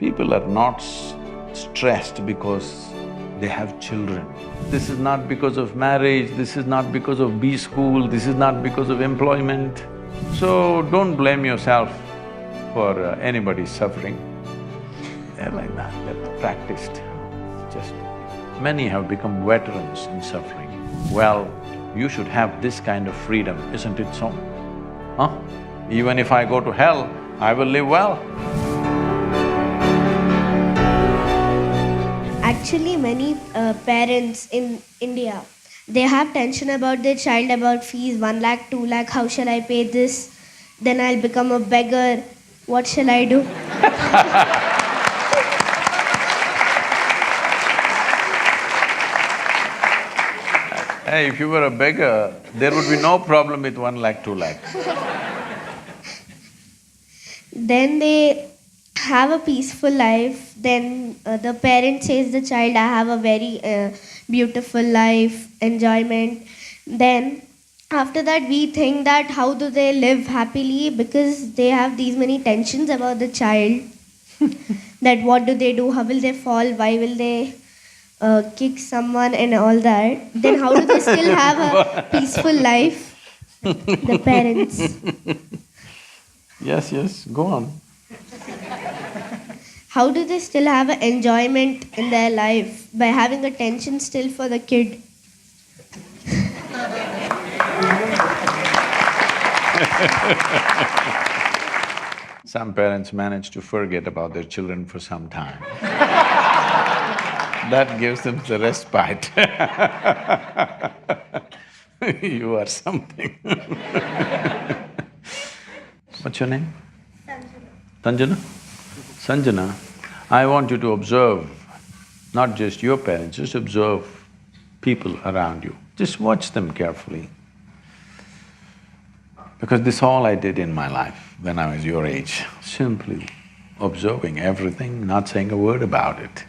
People are not stressed because they have children. This is not because of marriage, this is not because of B school, this is not because of employment. So don't blame yourself for anybody's suffering. They're like that, they're practiced. Just… many have become veterans in suffering. Well, you should have this kind of freedom, isn't it so? Huh? Even if I go to hell, I will live well. Actually, many parents in India, they have tension about their child, about fees, 1 lakh, 2 lakh, how shall I pay this? Then I'll become a beggar, what shall I do? Hey, if you were a beggar, there would be no problem with 1 lakh, 2 lakh. Then they have a peaceful life. Then the parent says the child, I have a very beautiful life, enjoyment. Then after that we think that how do they live happily, because they have these many tensions about the child. That what do they do, how will they fall, why will they kick someone and all that. Then how do they still have a peaceful life, the parents? Yes, go on. How do they still have an enjoyment in their life by having a tension still for the kid? Some parents manage to forget about their children for some time. That gives them the respite. You are something. What's your name? Sanjana. Sanjana, I want you to observe not just your parents, just observe people around you. Just watch them carefully. Because this all I did in my life when I was your age, simply observing everything, not saying a word about it.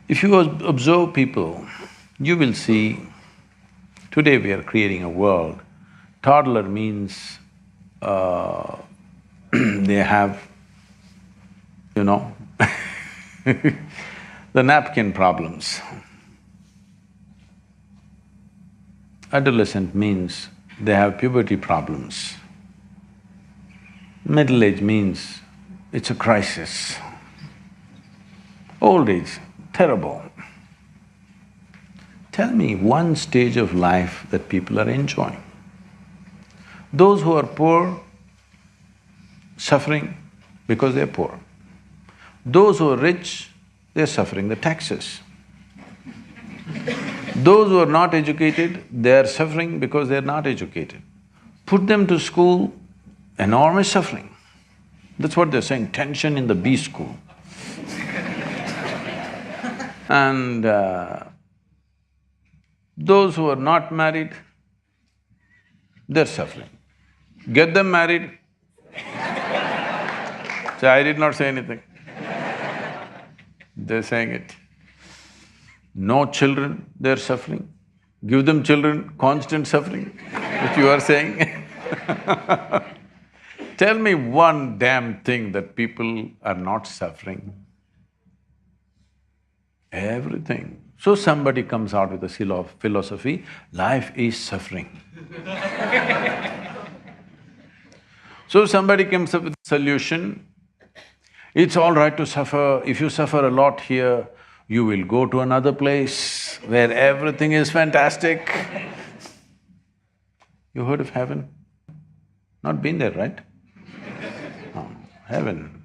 If you observe people, you will see, today we are creating a world. Toddler means they have, you know, the napkin problems. Adolescent means they have puberty problems. Middle age means it's a crisis. Old age, terrible. Tell me one stage of life that people are enjoying. Those who are poor, suffering because they're poor. Those who are rich, they're suffering the taxes. Those who are not educated, they're suffering because they're not educated. Put them to school, enormous suffering. That's what they're saying, tension in the B school. And those who are not married, they're suffering. Get them married. Say, I did not say anything. They're saying it. No children, they're suffering. Give them children, constant suffering, which you are saying. Tell me one damn thing that people are not suffering. Everything. So somebody comes out with a philosophy, life is suffering. So somebody comes up with a solution, it's all right to suffer. If you suffer a lot here, you will go to another place where everything is fantastic. You heard of heaven? Not been there, right? No, heaven.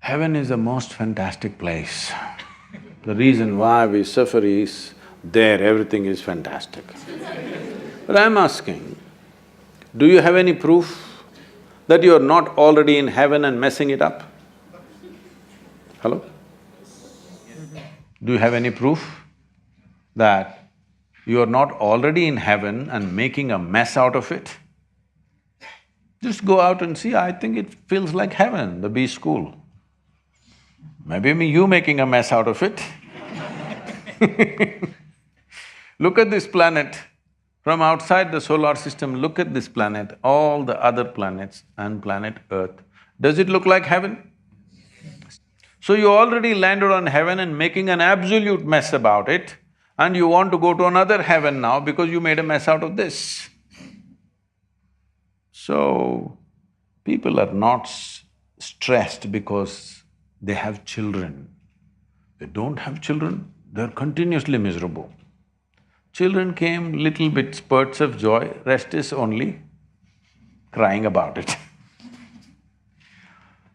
Heaven is the most fantastic place. The reason why we suffer is, there everything is fantastic. But I'm asking, do you have any proof that you are not already in heaven and messing it up? Hello? Do you have any proof that you are not already in heaven and making a mess out of it? Just go out and see, I think it feels like heaven, the B school. Maybe you making a mess out of it. Look at this planet. From outside the solar system, look at this planet, all the other planets and planet Earth. Does it look like heaven? So you already landed on heaven and making an absolute mess about it, and you want to go to another heaven now because you made a mess out of this. So, people are not stressed because they have children. They don't have children, they're continuously miserable. Children came, little bit spurts of joy, rest is only crying about it.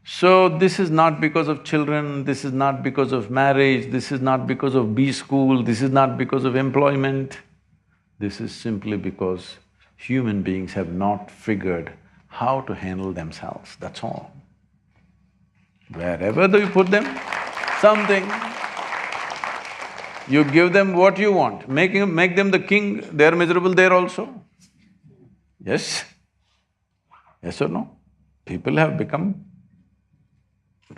So, this is not because of children, this is not because of marriage, this is not because of B school, this is not because of employment. This is simply because human beings have not figured how to handle themselves, that's all. Wherever you put them, something, you give them what you want, make them the king, they're miserable there also. Yes? Yes or no? People have become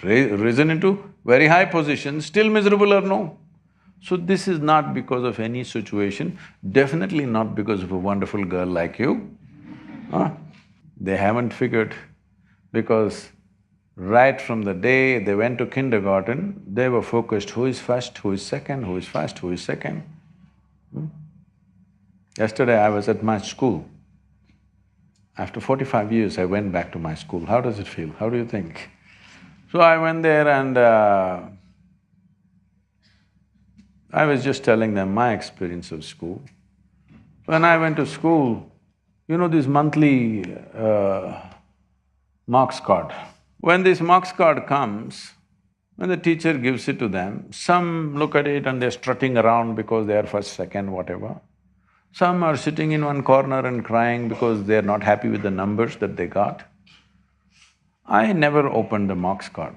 risen into very high positions, still miserable or no? So this is not because of any situation, definitely not because of a wonderful girl like you. Huh? They haven't figured, because right from the day they went to kindergarten, they were focused, who is first, who is second, who is first, who is second. Yesterday I was at my school. After 45 years I went back to my school. How does it feel? How do you think? So I went there and I was just telling them my experience of school. When I went to school, you know this monthly marks card. When this marks card comes, when the teacher gives it to them, some look at it and they're strutting around because they are first, second, whatever. Some are sitting in one corner and crying because they're not happy with the numbers that they got. I never opened the marks card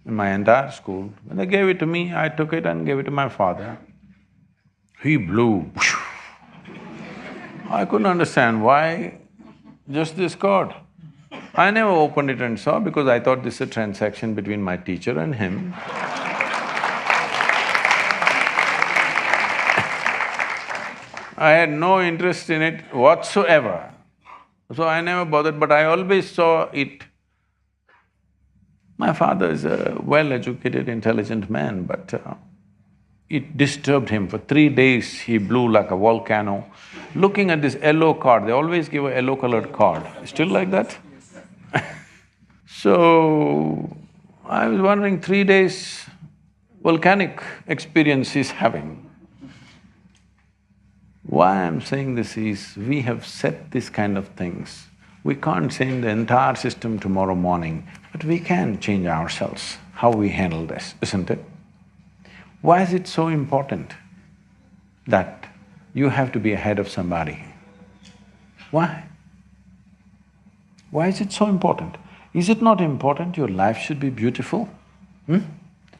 in my entire school. When they gave it to me, I took it and gave it to my father. He blew. I couldn't understand why just this card. I never opened it and saw because I thought this is a transaction between my teacher and him. I had no interest in it whatsoever. So I never bothered, but I always saw it. My father is a well-educated, intelligent man, but it disturbed him. For 3 days he blew like a volcano. Looking at this yellow card, they always give a yellow-colored card. Still like that? So, I was wondering, 3 days volcanic experience he's having. Why I'm saying this is, we have set this kind of things. We can't change the entire system tomorrow morning, but we can change ourselves, how we handle this, isn't it? Why is it so important that you have to be ahead of somebody? Why? Why is it so important? Is it not important your life should be beautiful?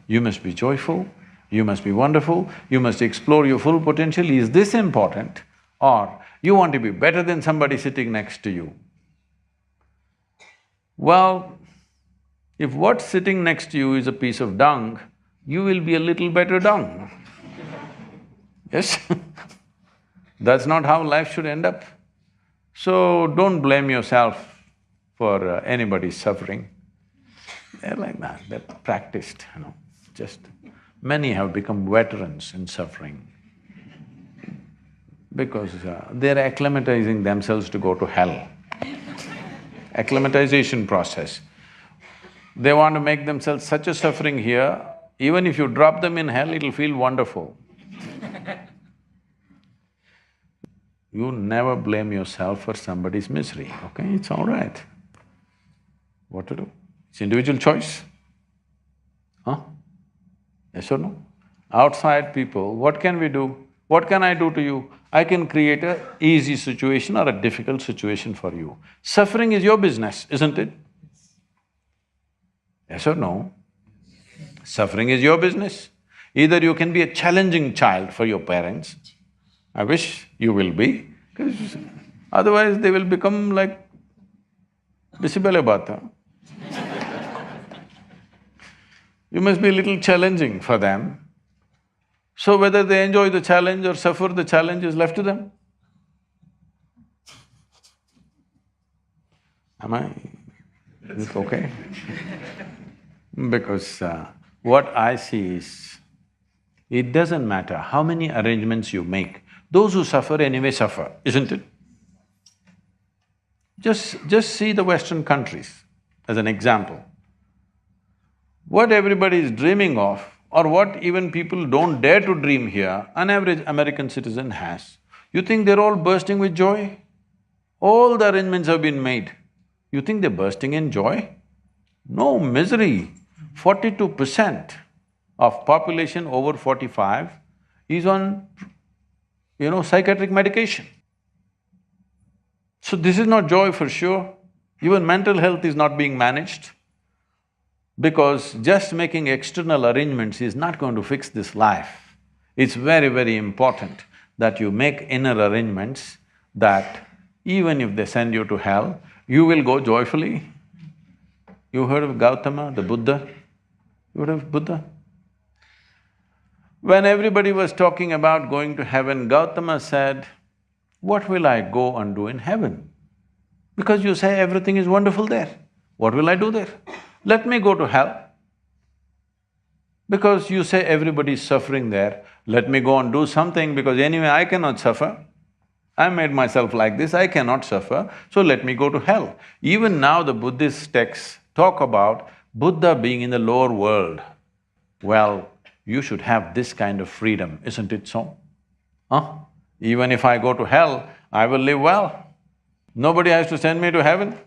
You must be joyful, you must be wonderful, you must explore your full potential. Is this important? Or you want to be better than somebody sitting next to you? Well, if what's sitting next to you is a piece of dung, you will be a little better dung. Yes? That's not how life should end up. So don't blame yourself for anybody's suffering. They're like that, they're practiced, just… Many have become veterans in suffering because they're acclimatizing themselves to go to hell. Acclimatization process. They want to make themselves such a suffering here, even if you drop them in hell, it'll feel wonderful. You never blame yourself for somebody's misery, okay? It's all right. What to do? It's individual choice. Huh? Yes or no? Outside people, what can we do? What can I do to you? I can create an easy situation or a difficult situation for you. Suffering is your business, isn't it? Yes or no? Suffering is your business. Either you can be a challenging child for your parents, I wish you will be, because otherwise they will become like Bisibale Bata. You must be a little challenging for them. So whether they enjoy the challenge or suffer the challenge is left to them. Am I… Is it okay? Because what I see is, it doesn't matter how many arrangements you make, those who suffer anyway suffer, isn't it? Just see the Western countries as an example. What everybody is dreaming of, or what even people don't dare to dream here, an average American citizen has. You think they're all bursting with joy? All the arrangements have been made. You think they're bursting in joy? No, misery. 42% of population over 45 is on, psychiatric medication. So this is not joy for sure. Even mental health is not being managed, because just making external arrangements is not going to fix this life. It's very, very important that you make inner arrangements that even if they send you to hell, you will go joyfully. You heard of Gautama, the Buddha? You heard of Buddha? When everybody was talking about going to heaven, Gautama said, "What will I go and do in heaven? Because you say everything is wonderful there. What will I do there? Let me go to hell. Because you say everybody is suffering there, let me go and do something, because anyway I cannot suffer. I made myself like this, I cannot suffer, so let me go to hell." Even now the Buddhist texts talk about Buddha being in the lower world. Well, you should have this kind of freedom, isn't it so? Huh? Even if I go to hell, I will live well. Nobody has to send me to heaven.